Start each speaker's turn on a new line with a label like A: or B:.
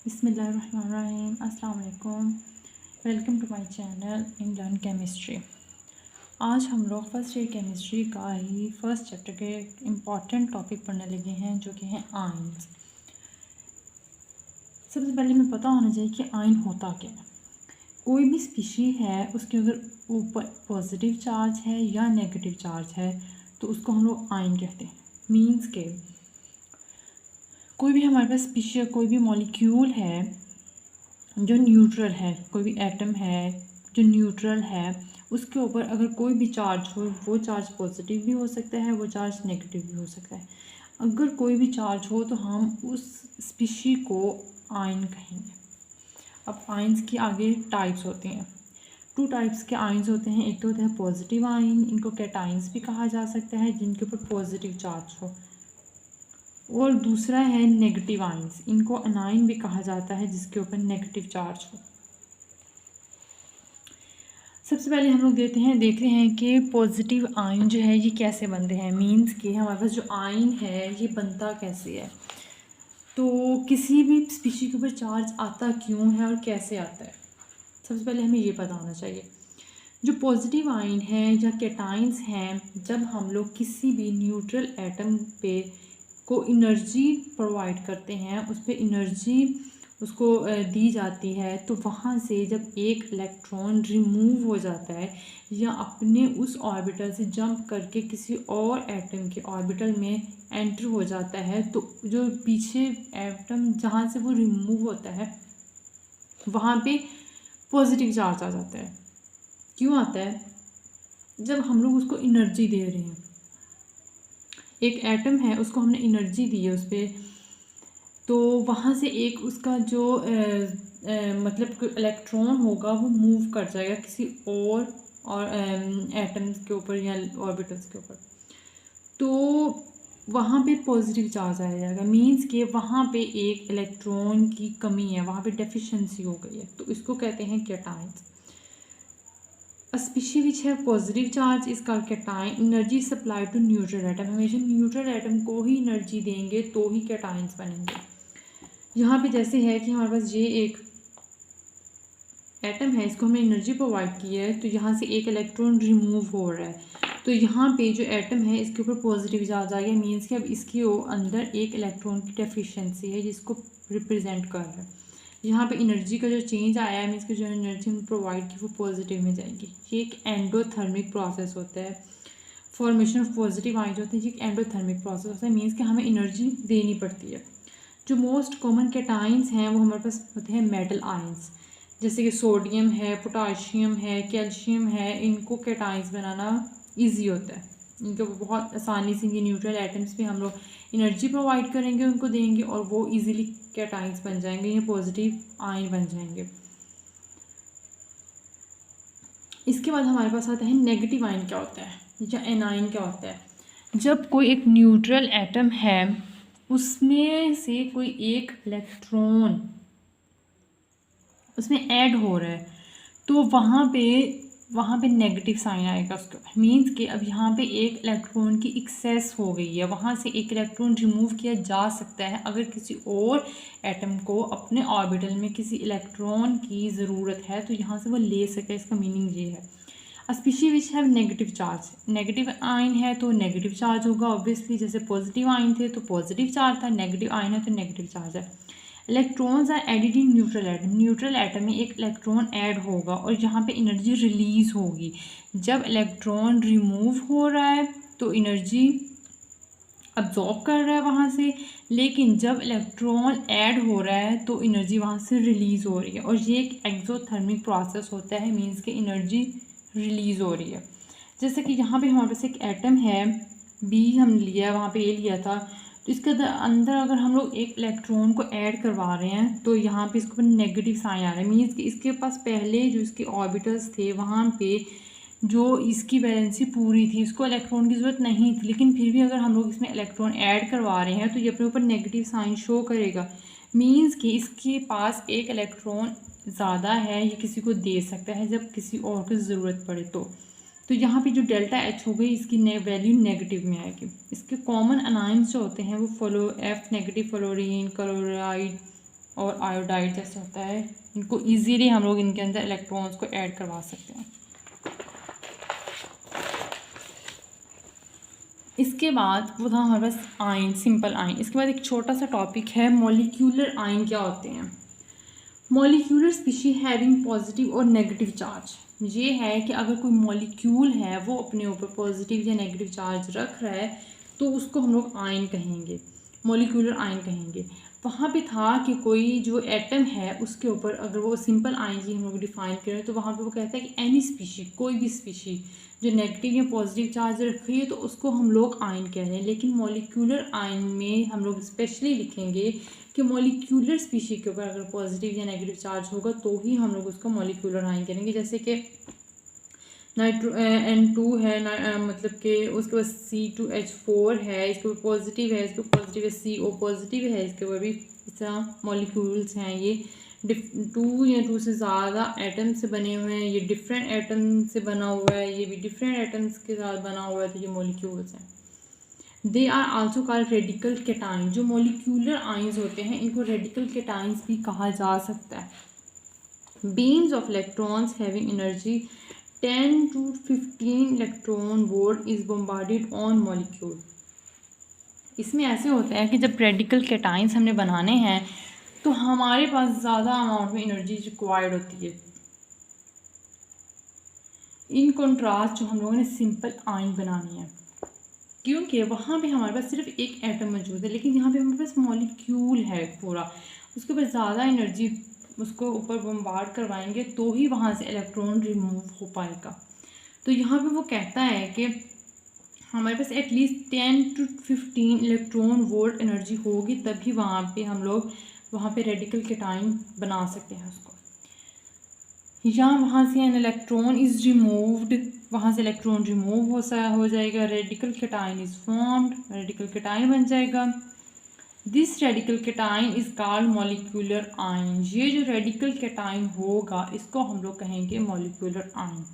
A: बिस्मिल्लाहिर्रहमानिर्रहीम। अस्सलाम वालेकुम। Welcome to my channel in learn chemistry. आज हम लोग फर्स्ट ईयर केमिस्ट्री का ही फर्स्ट चैप्टर के इम्पॉर्टेंट टॉपिक पढ़ने लगे हैं जो कि हैं आयन्स। सबसे पहले हमें पता होना चाहिए कि आयन होता क्या है। कोई भी स्पीशी है उसके अगर ऊपर पॉजिटिव चार्ज है या नेगेटिव चार्ज है तो उसको हम लोग आयन कहते हैं। मीन्स के कोई भी हमारे पास स्पीशी या कोई भी मॉलिक्यूल है जो न्यूट्रल है, कोई भी एटम है जो न्यूट्रल है, उसके ऊपर अगर कोई भी चार्ज हो वो चार्ज पॉजिटिव भी हो सकता है, वो चार्ज नेगेटिव भी हो सकता है। अगर कोई भी चार्ज हो तो हम उस स्पीशी को आयन कहेंगे। अब आयन्स की आगे टाइप्स होते हैं। 2 टाइप्स के आयन्स होते हैं। एक तो होता है पॉजिटिव आयन, इनको कैटाइंस भी कहा जा सकता है जिनके ऊपर पॉजिटिव चार्ज हो, और दूसरा है नेगेटिव आयन्स, इनको अनाइन भी कहा जाता है जिसके ऊपर नेगेटिव चार्ज हो। सबसे पहले हम लोग देखते हैं कि पॉजिटिव आयन जो है ये कैसे बनते हैं। मींस कि हमारे पास जो आयन है ये बनता कैसे है, तो किसी भी स्पीशी के ऊपर चार्ज आता क्यों है और कैसे आता है, सबसे पहले हमें ये पता होना चाहिए। जो पॉजिटिव आयन है या कैटाइंस हैं, जब हम लोग किसी भी न्यूट्रल एटम पे को एनर्जी प्रोवाइड करते हैं, उस पर एनर्जी उसको दी जाती है, तो वहाँ से जब एक इलेक्ट्रॉन रिमूव हो जाता है या अपने उस ऑर्बिटल से जंप करके किसी और एटम के ऑर्बिटल में एंटर हो जाता है, तो जो पीछे एटम जहाँ से वो रिमूव होता है वहाँ पे पॉजिटिव चार्ज आ जाता है। क्यों आता है? जब हम लोग उसको एनर्जी दे रहे हैं, एक एटम है उसको हमने एनर्जी दी है उस पर, तो वहाँ से एक उसका जो मतलब इलेक्ट्रॉन होगा वो मूव कर जाएगा किसी और एटम्स के ऊपर या ऑर्बिटल्स के ऊपर, तो वहाँ पे पॉजिटिव चार्ज आ जाएगा। मींस कि वहाँ पे एक इलेक्ट्रॉन की कमी है, वहाँ पे डेफिशिएंसी हो गई है, तो इसको कहते हैं cations. A species which have positive charge is called cation. Energy supply to neutral atom. हमेशा न्यूट्रल एटम को ही एनर्जी देंगे तो ही कैटाइंस बनेंगे। यहाँ पे जैसे है कि हमारे पास ये एक एटम है, इसको हमने एनर्जी प्रोवाइड की है, तो यहाँ से एक इलेक्ट्रॉन रिमूव हो रहा है, तो यहाँ पे जो एटम है इसके ऊपर पॉजिटिव चार्ज आ गया। मीन्स कि अब इसके अंदर एक इलेक्ट्रॉन की डेफिशिएंसी है जिसको रिप्रेजेंट कर रहा है। यहाँ पे एनर्जी का जो चेंज आया है, मीन्स कि जो एनर्जी हम प्रोवाइड की वो पॉजिटिव में जाएगी। ये एक एंडोथर्मिक प्रोसेस होता है। फॉर्मेशन ऑफ पॉजिटिव आयन जो होते हैं ये एक एंडोथर्मिक प्रोसेस होता है। मीन्स कि हमें एनर्जी देनी पड़ती है। जो मोस्ट कॉमन कैटाइंस हैं वो हमारे पास होते हैं मेटल आयंस, जैसे कि सोडियम है, पोटाशियम है, कैल्शियम है। इनको कैटाइंस बनाना ईजी होता है, इनको बहुत आसानी से ये न्यूट्रल एटम्स पे हम लोग एनर्जी प्रोवाइड करेंगे, उनको देंगे और वो इजीली कैटाइंस बन जाएंगे, ये पॉजिटिव आयन बन जाएंगे। इसके बाद हमारे पास आता है नेगेटिव आयन क्या होता है या एनायन क्या होता है। जब कोई एक न्यूट्रल एटम है उसमें से कोई एक इलेक्ट्रॉन उसमें ऐड हो रहा है, तो वहाँ पे नेगेटिव साइन आएगा उसके ऊपर। मीन्स कि अब यहाँ पे एक इलेक्ट्रॉन की एक्सेस हो गई है, वहाँ से एक इलेक्ट्रॉन रिमूव किया जा सकता है अगर किसी और एटम को अपने ऑर्बिटल में किसी इलेक्ट्रॉन की ज़रूरत है, तो यहाँ से वो ले सके। इसका मीनिंग ये है। Species which have negative charge, negative ion है तो नेगेटिव चार्ज होगा ऑब्वियसली, जैसे पॉजिटिव आयन थे तो पॉजिटिव चार्ज था, नेगेटिव आयन है तो नेगेटिव चार्ज है। Electrons are added in neutral atom, neutral atom में एक इलेक्ट्रॉन ऐड होगा और यहाँ पे एनर्जी रिलीज होगी। जब इलेक्ट्रॉन रिमूव हो रहा है तो एनर्जी अब्जॉर्ब कर रहा है वहाँ से, लेकिन जब इलेक्ट्रॉन ऐड हो रहा है तो एनर्जी वहाँ से रिलीज़ हो रही है, और ये एक एक्सोथर्मिक प्रोसेस होता है। मीन्स कि एनर्जी रिलीज़ हो रही है। जैसे कि यहाँ पे हमारे पास एक एटम है बी, हम लिया है, वहाँ पे ए लिया था, तो इसके अंदर अगर हम लोग एक इलेक्ट्रॉन को ऐड करवा रहे हैं तो यहाँ पे इसके ऊपर नेगेटिव साइन आ रहा है। मीन्स कि इसके पास पहले जो इसके ऑर्बिटल्स थे वहाँ पे जो इसकी वैलेंसी पूरी थी, इसको इलेक्ट्रॉन की ज़रूरत नहीं थी, लेकिन फिर भी अगर हम लोग इसमें इलेक्ट्रॉन ऐड करवा रहे हैं तो ये अपने ऊपर नेगेटिव साइन शो करेगा। मीन्स कि इसके पास एक इलेक्ट्रॉन ज़्यादा है, ये किसी को दे सकता है जब किसी और को ज़रूरत पड़े तो यहाँ पे जो डेल्टा एच हो गई इसकी वैल्यू नेगेटिव में आएगी। इसके कॉमन अनाइंस जो होते हैं वो एफ नेगेटिव, फ्लोरीन, क्लोराइड, और आयोडाइड जैसे होता है, इनको इजीली हम लोग इनके अंदर इलेक्ट्रॉन्स को ऐड करवा सकते हैं। इसके बाद वो था हमारे पास आयन, सिंपल आयन। इसके बाद एक छोटा सा टॉपिक है मॉलिक्यूलर आयन क्या होते हैं। मॉलिक्यूलर स्पीशी हैविंग पॉजिटिव और नेगेटिव चार्ज, ये है कि अगर कोई मॉलिक्यूल है वो अपने ऊपर पॉजिटिव या नेगेटिव चार्ज रख रहा है तो उसको हम लोग आयन कहेंगे, मॉलिक्यूलर आयन कहेंगे। वहाँ पे था कि कोई जो एटम है उसके ऊपर अगर वो सिंपल आयन जी हम लोग डिफाइन करें तो वहाँ पे वो कहता है कि एनी स्पीशी, कोई भी स्पीशी जो नेगेटिव या पॉजिटिव चार्ज रख रही है तो उसको हम लोग आयन कह रहे हैं। लेकिन मॉलिक्यूलर आयन में हम लोग स्पेशली लिखेंगे कि मॉलिक्यूलर स्पीशी के ऊपर अगर पॉजिटिव या नेगेटिव चार्ज होगा तो ही हम लोग उसको मॉलिक्यूलर आयन करेंगे। जैसे कि N2 है मतलब कि उसके बाद C2H4 है, इसके ऊपर पॉजिटिव है, इसके ऊपर पॉजिटिव है, CO पॉजिटिव है, इसके ऊपर भी इस तरह मॉलिक्यूल्स हैं। ये 2 या 2 से ज़्यादा एटम से बने हुए हैं, ये डिफरेंट एटम से बना हुआ है, ये भी डिफरेंट एटम्स के साथ बना हुआ है, तो ये मॉलिक्यूल्स हैं। They are also called radical cation. जो मॉलिक्यूलर आयंस होते हैं इनको रेडिकल कैटाइंस भी कहा जा सकता है। Beams of electrons having energy 10 to 15 electron volt is bombarded on molecule. इसमें ऐसे होता है कि जब रेडिकल कैटाइंस हमने बनाने हैं तो हमारे पास ज़्यादा अमाउंट में एनर्जी रिक्वायर्ड होती है। इन कॉन्ट्रास्ट जो हम लोगों ने सिंपल आयन बनानी है, क्योंकि वहाँ पे हमारे पास सिर्फ एक एटम मौजूद है, लेकिन यहाँ पे हमारे पास मॉलिक्यूल है पूरा, उसके ऊपर ज़्यादा एनर्जी उसको ऊपर बम्बार्ड करवाएंगे तो ही वहाँ से इलेक्ट्रॉन रिमूव हो पाएगा। तो यहाँ पे वो कहता है कि हमारे पास at least 10 to 15 electron volt energy होगी तभी वहाँ पे हम लोग वहाँ पे रेडिकल कैटाइन बना सकते हैं उसको। या वहाँ से एन इलेक्ट्रॉन इज़ रिमूव्ड, वहाँ से इलेक्ट्रॉन रिमूव हो जाएगा, radical cation is formed, radical cation बन जाएगा। This radical cation is called molecular ion. ये जो रेडिकल कैटाइन होगा इसको हम लोग कहेंगे मॉलिक्यूलर आयन।